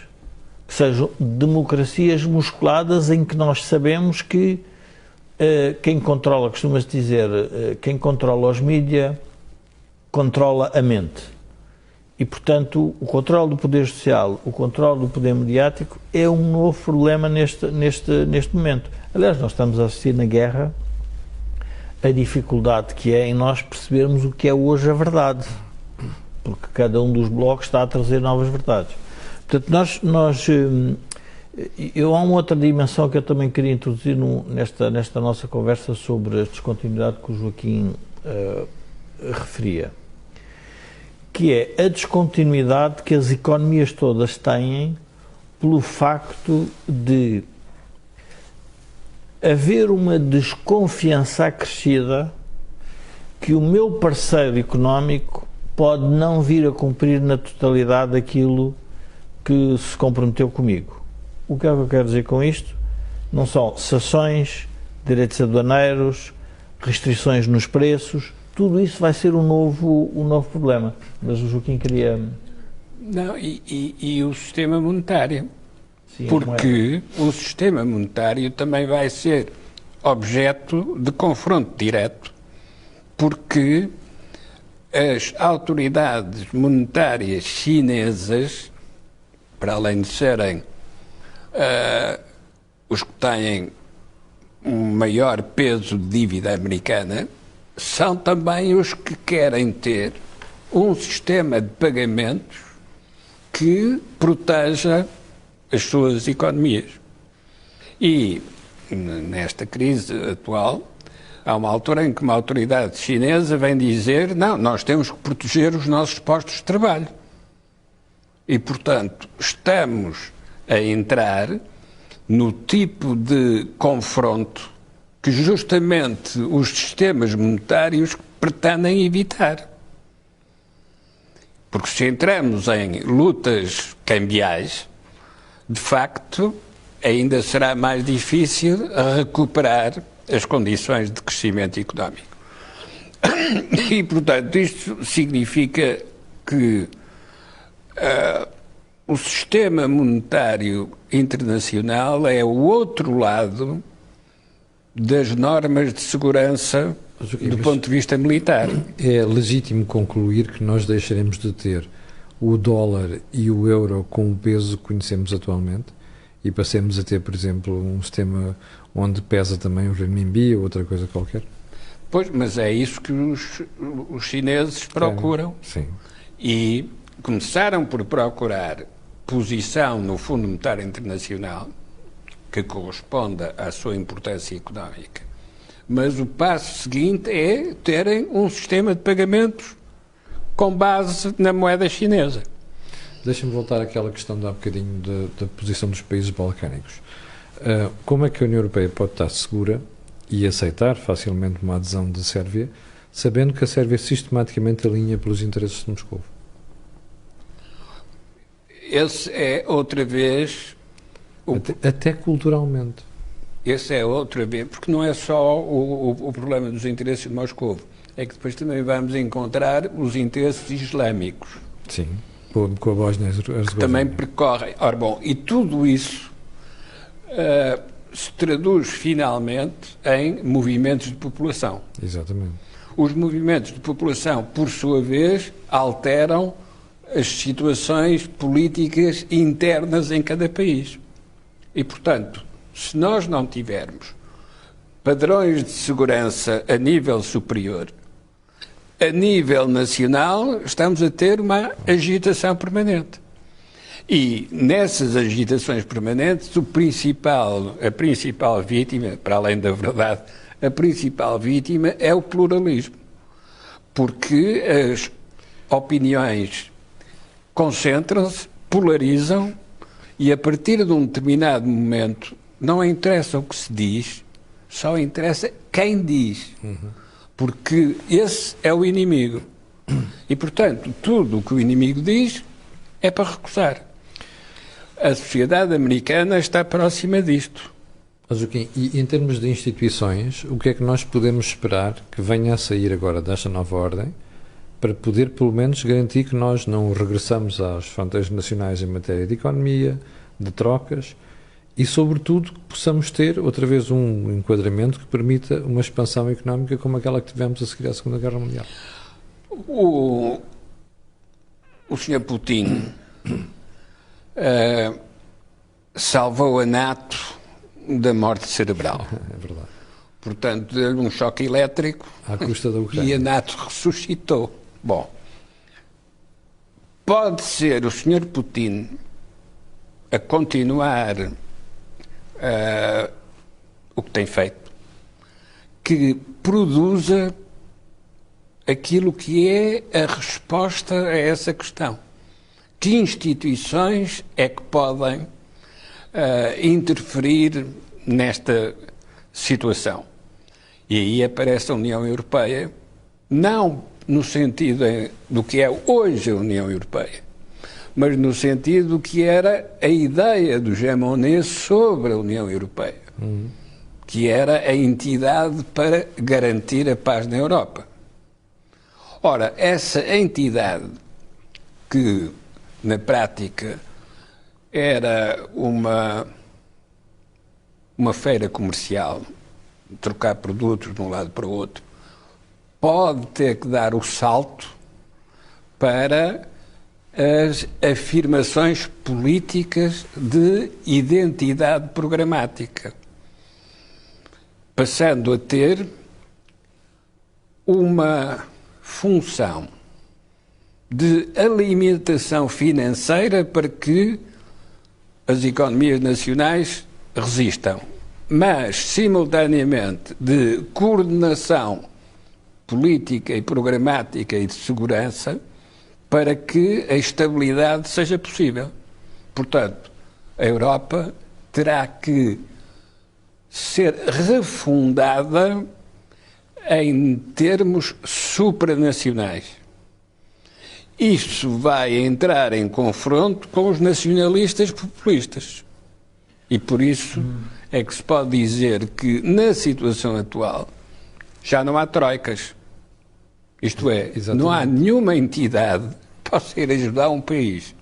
que sejam democracias musculadas em que nós sabemos que quem controla, costuma-se dizer, quem controla os mídias controla a mente. E, portanto, o controle do poder social, o controle do poder mediático é um novo problema neste momento. Aliás, nós estamos a assistir na guerra a dificuldade que é em nós percebermos o que é hoje a verdade, porque cada um dos blocos está a trazer novas verdades. Portanto, há uma outra dimensão que eu também queria introduzir nesta nossa conversa sobre a descontinuidade que o Joaquim referia, que é a descontinuidade que as economias todas têm pelo facto de haver uma desconfiança acrescida que o meu parceiro económico pode não vir a cumprir na totalidade aquilo que se comprometeu comigo. O que é que eu quero dizer com isto? Não são sanções, direitos aduaneiros, restrições nos preços, tudo isso vai ser um novo problema. Mas o Joaquim queria... Não, e o sistema monetário. Sim, porque o sistema monetário também vai ser objeto de confronto direto, porque as autoridades monetárias chinesas, para além de serem os que têm um maior peso de dívida americana, são também os que querem ter um sistema de pagamentos que proteja as suas economias. E, nesta crise atual, há uma altura em que uma autoridade chinesa vem dizer: não, nós temos que proteger os nossos postos de trabalho. E, portanto, estamos a entrar no tipo de confronto que justamente os sistemas monetários pretendem evitar. Porque se entramos em lutas cambiais, de facto, ainda será mais difícil recuperar as condições de crescimento económico. E, portanto, isto significa que o sistema monetário internacional é o outro lado das normas de segurança do ponto de vista militar. É legítimo concluir que nós deixaremos de ter o dólar e o euro com o peso que conhecemos atualmente e passemos a ter, por exemplo, um sistema onde pesa também o renminbi ou outra coisa qualquer? Pois, mas é isso que os chineses procuram. Sim. E começaram por procurar posição no Fundo Monetário Internacional que corresponda à sua importância económica. Mas o passo seguinte é terem um sistema de pagamentos com base na moeda chinesa. Deixa-me voltar àquela questão de há bocadinho da posição dos países balcânicos. Como é que a União Europeia pode estar segura e aceitar facilmente uma adesão de Sérvia, sabendo que a Sérvia sistematicamente alinha pelos interesses de Moscou? Esse é outra vez... Até culturalmente. Esse é outra vez, porque não é só o problema dos interesses de Moscou, é que depois também vamos encontrar os interesses islâmicos. Sim, com a Bósnia-Herzegovina. Que também percorrem. Ora, bom, e tudo isso se traduz finalmente em movimentos de população. Exatamente. Os movimentos de população, por sua vez, alteram as situações políticas internas em cada país. E, portanto, se nós não tivermos padrões de segurança a nível superior, a nível nacional, estamos a ter uma agitação permanente. E nessas agitações permanentes, a principal vítima, para além da verdade, a principal vítima é o pluralismo. Porque as opiniões concentram-se, polarizam, e a partir de um determinado momento não interessa o que se diz, só interessa quem diz. Porque esse é o inimigo. E, portanto, tudo o que o inimigo diz é para recusar. A sociedade americana está próxima disto. Joaquim, e em termos de instituições, o que é que nós podemos esperar que venha a sair agora desta nova ordem para poder, pelo menos, garantir que nós não regressamos às fronteiras nacionais em matéria de economia, de trocas e, sobretudo, que possamos ter outra vez um enquadramento que permita uma expansão económica como aquela que tivemos a seguir à Segunda Guerra Mundial? O Sr. Putin salvou a NATO da morte cerebral. É verdade. Portanto, deu-lhe um choque elétrico À custa da Ucrânia. e a NATO ressuscitou. Bom, pode ser o Sr. Putin a continuar o que tem feito, que produza aquilo que é a resposta a essa questão. Que instituições é que podem interferir nesta situação? E aí aparece a União Europeia, não no sentido do que é hoje a União Europeia, mas no sentido do que era a ideia do Jean Monnet sobre a União Europeia, que era a entidade para garantir a paz na Europa. Ora, essa entidade, que na prática era uma feira comercial, trocar produtos de um lado para o outro, pode ter que dar o salto para as afirmações políticas de identidade programática, passando a ter uma função de alimentação financeira para que as economias nacionais resistam, mas, simultaneamente, de coordenação política e programática e de segurança para que a estabilidade seja possível. Portanto, a Europa terá que ser refundada em termos supranacionais. isso vai entrar em confronto com os nacionalistas populistas. E por isso é que se pode dizer que, na situação atual, já não há troicas. Isto é, Exatamente. não há nenhuma entidade que possa ir ajudar um país.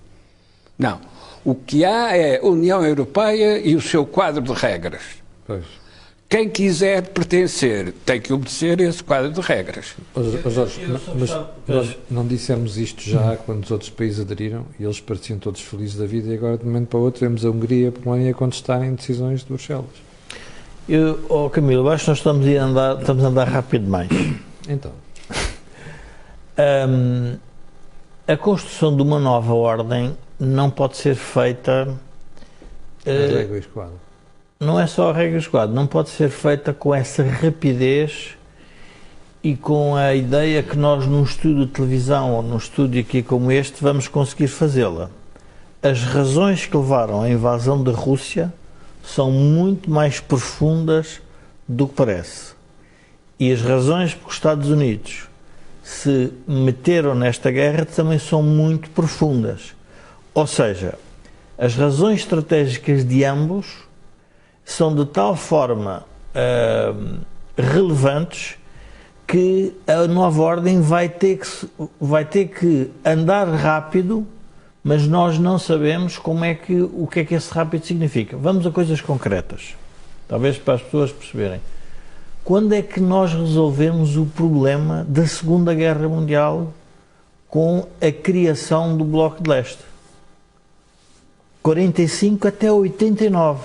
Não. O que há é a União Europeia e o seu quadro de regras. Pois. Quem quiser pertencer tem que obedecer a esse quadro de regras. Jorge, mas nós não dissemos isto já quando os outros países aderiram e eles pareciam todos felizes da vida e agora de um momento para o outro vemos a Hungria e a Polónia a contestarem decisões de Bruxelas. Camilo, acho que nós estamos a andar rápido demais. Então, A construção de uma nova ordem não pode ser feita... a régua e o esquadro. Não é só a regra de esquadro, não pode ser feita com essa rapidez e com a ideia que nós num estúdio de televisão ou num estúdio aqui como este vamos conseguir fazê-la. As razões que levaram à invasão da Rússia são muito mais profundas do que parece. E as razões por que os Estados Unidos se meteram nesta guerra também são muito profundas. Ou seja, as razões estratégicas de ambos são de tal forma relevantes que a nova ordem vai ter que andar rápido, mas nós não sabemos o que é que esse rápido significa. Vamos a coisas concretas, talvez para as pessoas perceberem. Quando é que nós resolvemos o problema da Segunda Guerra Mundial com a criação do Bloco de Leste? 45 até 89.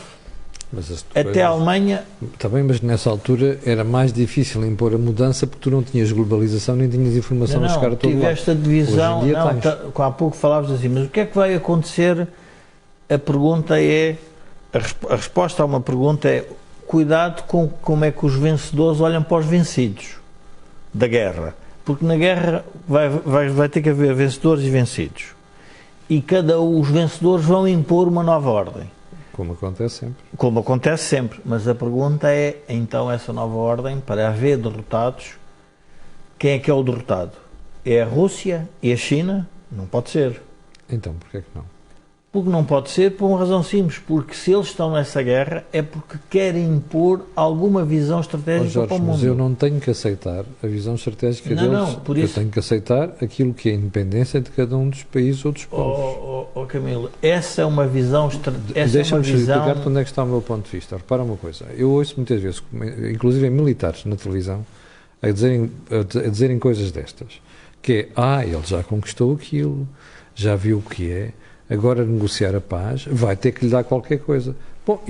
Mas Até a Alemanha... Está bem, mas nessa altura era mais difícil impor a mudança porque tu não tinhas globalização nem tinhas informação a chegar a todo lado. Tiveste a divisão, Hoje em dia tens. há pouco falavas assim, mas o que é que vai acontecer? A pergunta é, a resposta a uma pergunta é, cuidado com como é que os vencedores olham para os vencidos da guerra, porque na guerra vai ter que haver vencedores e vencidos, e os vencedores vão impor uma nova ordem. Como acontece sempre. Como acontece sempre, mas a pergunta é, então, essa nova ordem, para haver derrotados, quem é que é o derrotado? É a Rússia e a China? Não pode ser. Então, porquê que não? Porque não pode ser por uma razão simples, porque se eles estão nessa guerra é porque querem impor alguma visão estratégica Jorge, para o mundo. mas eu não tenho que aceitar a visão estratégica deles, Não, por isso... eu tenho que aceitar aquilo que é a independência de cada um dos países ou dos povos. Camilo, essa é uma visão... Deixa-me explicar-te onde é que está o meu ponto de vista. Repara uma coisa, eu ouço muitas vezes, inclusive militares na televisão, a dizerem coisas destas, que é, ele já conquistou aquilo, já viu o que é, agora negociar a paz, vai ter que lhe dar qualquer coisa. Bom,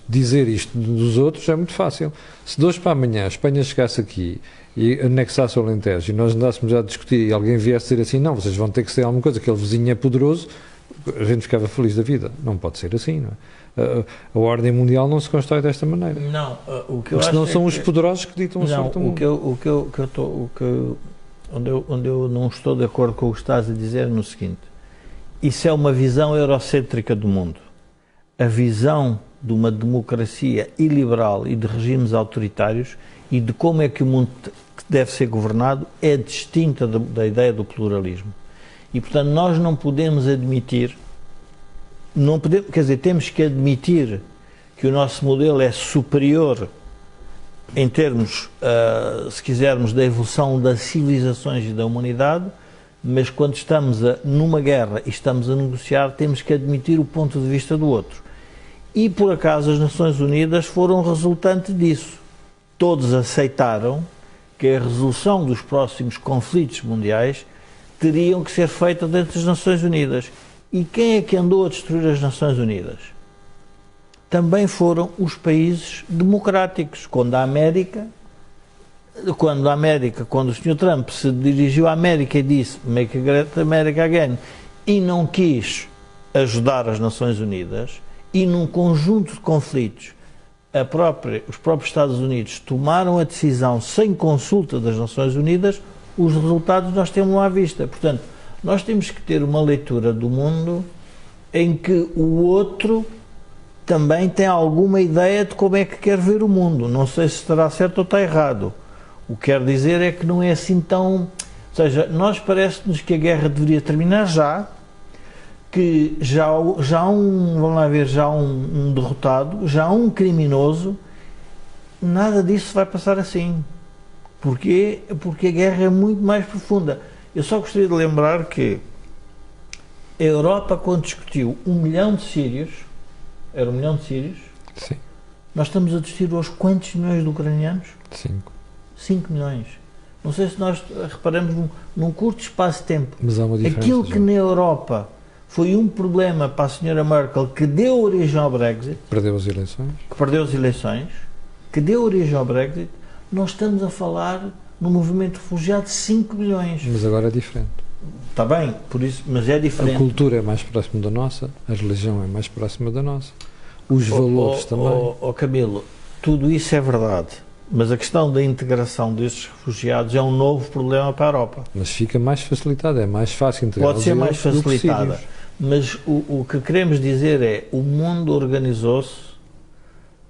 dizer isto dos outros é muito fácil. Se de hoje para amanhã a Espanha chegasse aqui e anexasse o Alentejo e nós andássemos a discutir e alguém viesse dizer assim, não, vocês vão ter que ser alguma coisa, aquele vizinho é poderoso, a gente ficava feliz da vida. Não pode ser assim, não é? A ordem mundial não se constrói desta maneira. Não, o que eu porque acho senão são é os poderosos que ditam a sorte do mundo. Onde eu não estou de acordo com o que estás a dizer é no seguinte: isso é uma visão eurocêntrica do mundo. A visão de uma democracia iliberal e de regimes autoritários e de como é que o mundo deve ser governado é distinta da ideia do pluralismo. E, portanto, nós não podemos admitir, temos que admitir que o nosso modelo é superior em termos, se quisermos, da evolução das civilizações e da humanidade, mas quando estamos numa guerra e estamos a negociar, temos que admitir o ponto de vista do outro. E, por acaso, as Nações Unidas foram resultante disso. Todos aceitaram que a resolução dos próximos conflitos mundiais teriam que ser feita dentro das Nações Unidas. E quem é que andou a destruir as Nações Unidas? Também foram os países democráticos. Quando o Sr. Trump se dirigiu à América e disse "Make America Again" e não quis ajudar as Nações Unidas, e num conjunto de conflitos os próprios Estados Unidos tomaram a decisão sem consulta das Nações Unidas, os resultados nós temos lá à vista. Portanto, nós temos que ter uma leitura do mundo em que o outro também tem alguma ideia de como é que quer ver o mundo. Não sei se estará certo ou está errado. O que quero dizer é que não é assim tão Ou seja, nós parece-nos que a guerra deveria terminar já, que já há vamos lá ver, já há um derrotado, já há um criminoso. Nada disso vai passar assim. Porquê? Porque a guerra é muito mais profunda. Eu só gostaria de lembrar que a Europa, quando discutiu 1 milhão de sírios, era 1 milhão de sírios, Sim. nós estamos a discutir hoje quantos milhões de ucranianos? 5. 5 milhões. Não sei se nós reparamos num curto espaço de tempo. Mas há uma diferença. Aquilo que na Europa foi um problema para a senhora Merkel, que deu origem ao Brexit, Perdeu as eleições. que perdeu as eleições, que deu origem ao Brexit, nós estamos a falar no movimento de refugiados de 5 milhões. Mas agora é diferente. Está bem, por isso, mas é A diferente. cultura é mais próxima da nossa, a religião é mais próxima da nossa, os valores também. Camilo, tudo isso é verdade, mas a questão da integração destes refugiados é um novo problema para a Europa. Mas fica mais facilitada, é mais fácil integrar. Pode ser mais do que facilitada, sírios. mas o que queremos dizer é o mundo organizou-se,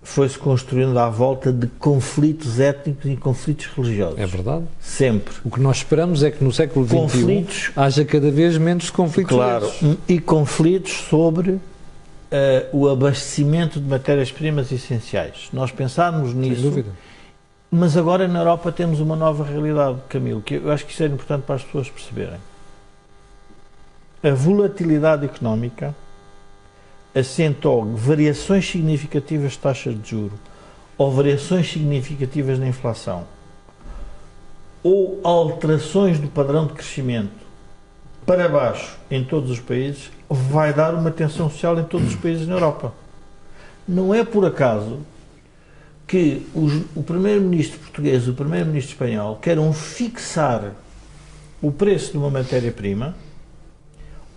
foi-se construindo à volta de conflitos étnicos e conflitos religiosos. É verdade. Sempre. O que nós esperamos é que no século XXI Conflitos, haja cada vez menos conflitos claro, desses. e conflitos sobre o abastecimento de matérias-primas essenciais. Nós pensarmos Sem nisso, dúvida. mas agora na Europa temos uma nova realidade, Camilo, que eu acho que isso é importante para as pessoas perceberem. A volatilidade económica assentou variações significativas de taxas de juros ou variações significativas na inflação ou alterações do padrão de crescimento para baixo em todos os países, vai dar uma tensão social em todos os países na Europa. Não é por acaso que o primeiro-ministro português e o primeiro-ministro espanhol queiram fixar o preço de uma matéria-prima.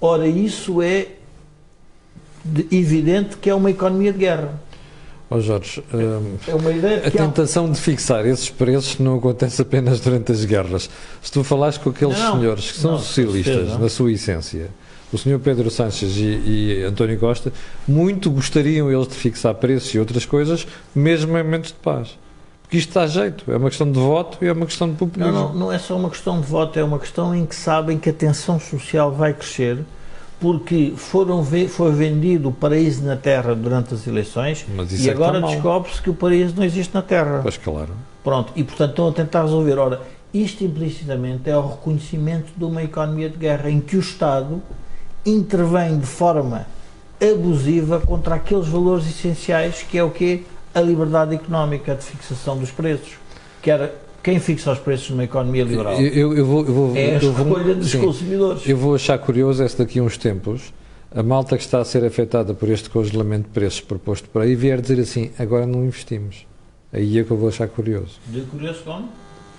Ora, isso é evidente que é uma economia de guerra. Ó Jorge, É uma ideia a que tentação de fixar esses preços não acontece apenas durante as guerras. Se tu falares com aqueles Não, senhores que são não, socialistas, certeza. na sua essência, o senhor Pedro Sánchez e António Costa, muito gostariam eles de fixar preços e outras coisas, mesmo em momentos de paz. Porque isto dá jeito, é uma questão de voto e é uma questão de populismo. não é só uma questão de voto, é uma questão em que sabem que a tensão social vai crescer porque foi vendido o paraíso na Terra durante as eleições Mas isso e é que agora está mal. descobre-se que o paraíso não existe na Terra. Pois claro. Pronto, e portanto estão a tentar resolver. Ora, isto implicitamente é o reconhecimento de uma economia de guerra em que o Estado intervém de forma abusiva contra aqueles valores essenciais que é o quê? A liberdade económica de fixação dos preços. Quem fixa os preços numa economia liberal? É a escolha dos consumidores. Eu vou achar curioso é se daqui a uns tempos a malta que está a ser afetada por este congelamento de preços proposto por aí vier dizer assim, agora não investimos. Aí é que eu vou achar curioso. De curioso como?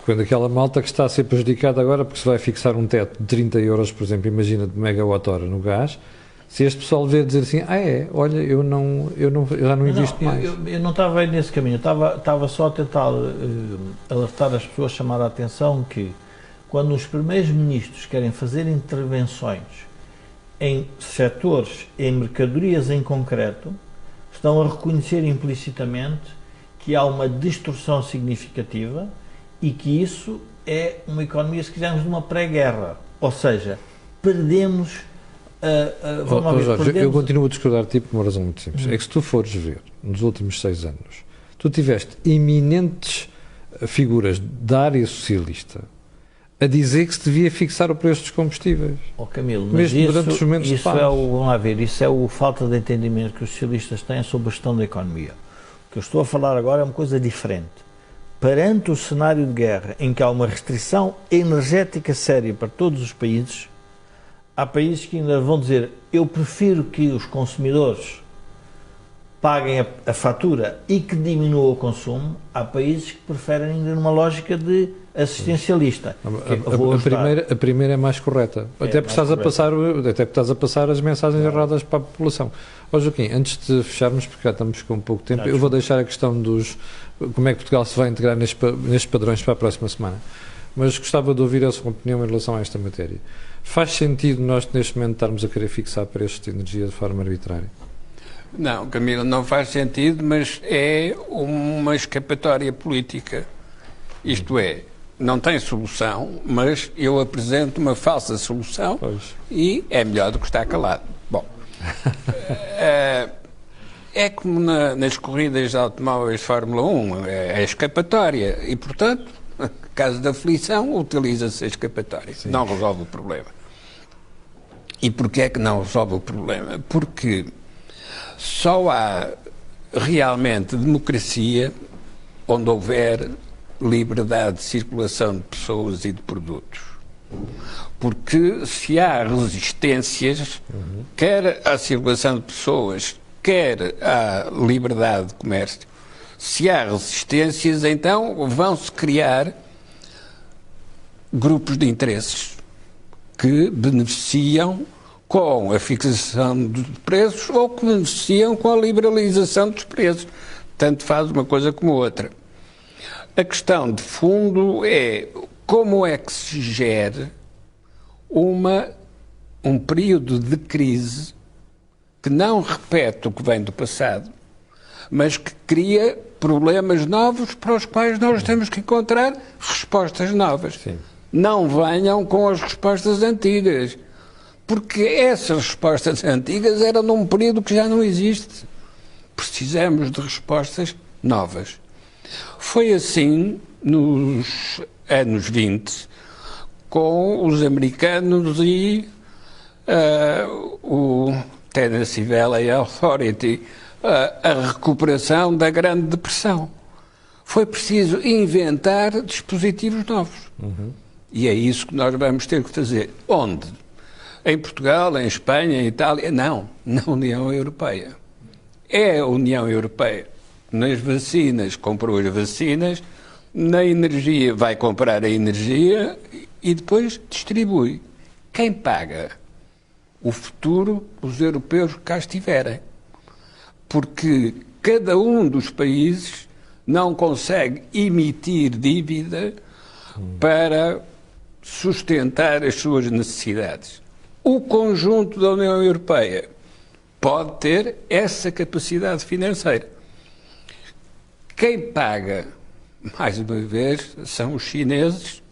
Quando aquela malta que está a ser prejudicada agora porque se vai fixar um teto de 30 euros, por exemplo, imagina, de megawatt-hora no gás, se este pessoal vier dizer assim, olha, eu já não invisto mais. Eu não estava aí nesse caminho, estava só a tentar alertar as pessoas, chamar a atenção que quando os primeiros ministros querem fazer intervenções em setores, em mercadorias em concreto, estão a reconhecer implicitamente que há uma distorção significativa e que isso é uma economia, se quisermos, de uma pré-guerra. Ou seja, perdemos... Jorge, eu continuo a discordar de ti por uma razão muito simples. É que se tu fores ver, nos últimos 6 anos, tu tiveste eminentes figuras da área socialista a dizer que se devia fixar o preço dos combustíveis. Camilo, mas mesmo durante os momentos de paz. vamos lá ver, isso é a falta de entendimento que os socialistas têm sobre a gestão da economia. O que eu estou a falar agora é uma coisa diferente. Perante o cenário de guerra, em que há uma restrição energética séria para todos os países, há países que ainda vão dizer, eu prefiro que os consumidores paguem a fatura e que diminua o consumo. Há países que preferem ainda numa lógica de assistencialista. A primeira é mais correta. Até porque estás a passar as mensagens erradas para a população. Joaquim, antes de fecharmos, porque já estamos com pouco tempo, eu vou deixar a questão dos como é que Portugal se vai integrar nestes padrões para a próxima semana. Mas gostava de ouvir a sua opinião em relação a esta matéria. Faz sentido nós, neste momento, estarmos a querer fixar preços de energia de forma arbitrária? Não, Camilo, não faz sentido, mas é uma escapatória política. Isto é, não tem solução, mas eu apresento uma falsa solução e é melhor do que estar calado. Bom, é como nas corridas de automóveis de Fórmula 1, é escapatória e, portanto, no caso da aflição, utiliza-se a escapatória. Sim. Não resolve o problema. E porquê é que não resolve o problema? Porque só há realmente democracia onde houver liberdade de circulação de pessoas e de produtos. Porque se há resistências, quer à circulação de pessoas, quer à liberdade de comércio, se há resistências, então vão-se criar grupos de interesses que beneficiam com a fixação de preços ou que beneficiam com a liberalização dos preços. Tanto faz uma coisa como outra. A questão de fundo é como é que se gere um período de crise que não repete o que vem do passado, mas que cria problemas novos para os quais nós temos que encontrar respostas novas. Sim. Não venham com as respostas antigas, porque essas respostas antigas eram num período que já não existe. Precisamos de respostas novas. Foi assim nos anos 20, com os americanos e o Tennessee Valley Authority, a recuperação da Grande Depressão. Foi preciso inventar dispositivos novos. E é isso que nós vamos ter que fazer. Onde? Em Portugal, em Espanha, em Itália? Não, na União Europeia. É a União Europeia. Nas vacinas, comprou as vacinas, na energia, vai comprar a energia e depois distribui. Quem paga? O futuro, os europeus que cá estiverem. Porque cada um dos países não consegue emitir dívida para sustentar as suas necessidades. O conjunto da União Europeia pode ter essa capacidade financeira. Quem paga, mais uma vez, são os chineses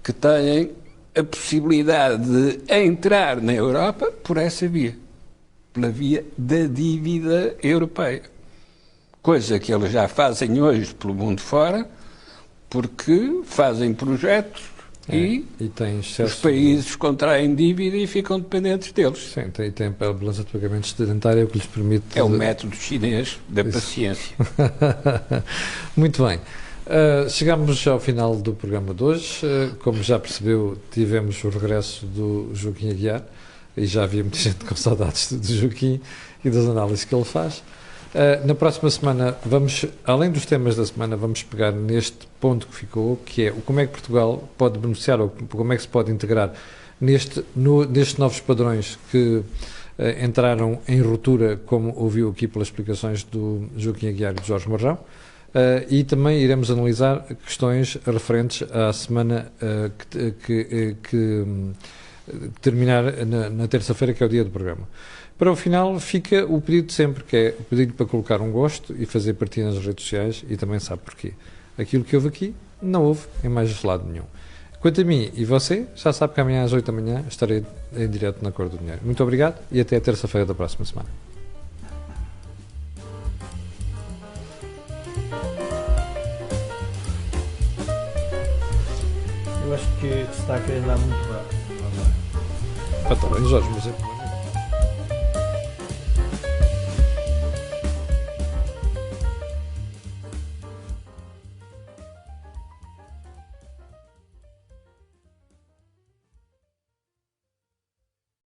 que têm a possibilidade de entrar na Europa por essa via, pela via da dívida europeia. Coisa que eles já fazem hoje pelo mundo fora, porque fazem projetos e os países contraem dívida e ficam dependentes deles. Sim, tem a balança de pagamentos sedentária, o que lhes permite... É o método chinês da paciência. Muito bem. Chegamos ao final do programa de hoje. Como já percebeu, tivemos o regresso do Joaquim Aguiar e já havia muita gente com saudades do Joaquim e das análises que ele faz. Na próxima semana, além dos temas da semana, vamos pegar neste ponto que ficou, que é como é que Portugal pode beneficiar, ou como é que se pode integrar nestes novos padrões que entraram em ruptura, como ouviu aqui pelas explicações do Joaquim Aguiar e do Jorge Marrão. E também iremos analisar questões referentes à semana que terminar na terça-feira, que é o dia do programa. Para o final fica o pedido de sempre, que é o pedido para colocar um gosto e fazer partilha nas redes sociais, e também sabe porquê. Aquilo que houve aqui não houve em mais lado nenhum. Quanto a mim e você, já sabe que amanhã às 8 da manhã estarei em direto na Cor do Dinheiro. Muito obrigado e até a terça-feira da próxima semana. Eu acho que se está a querer dar muito bem. Está bem, Jorge, mas é...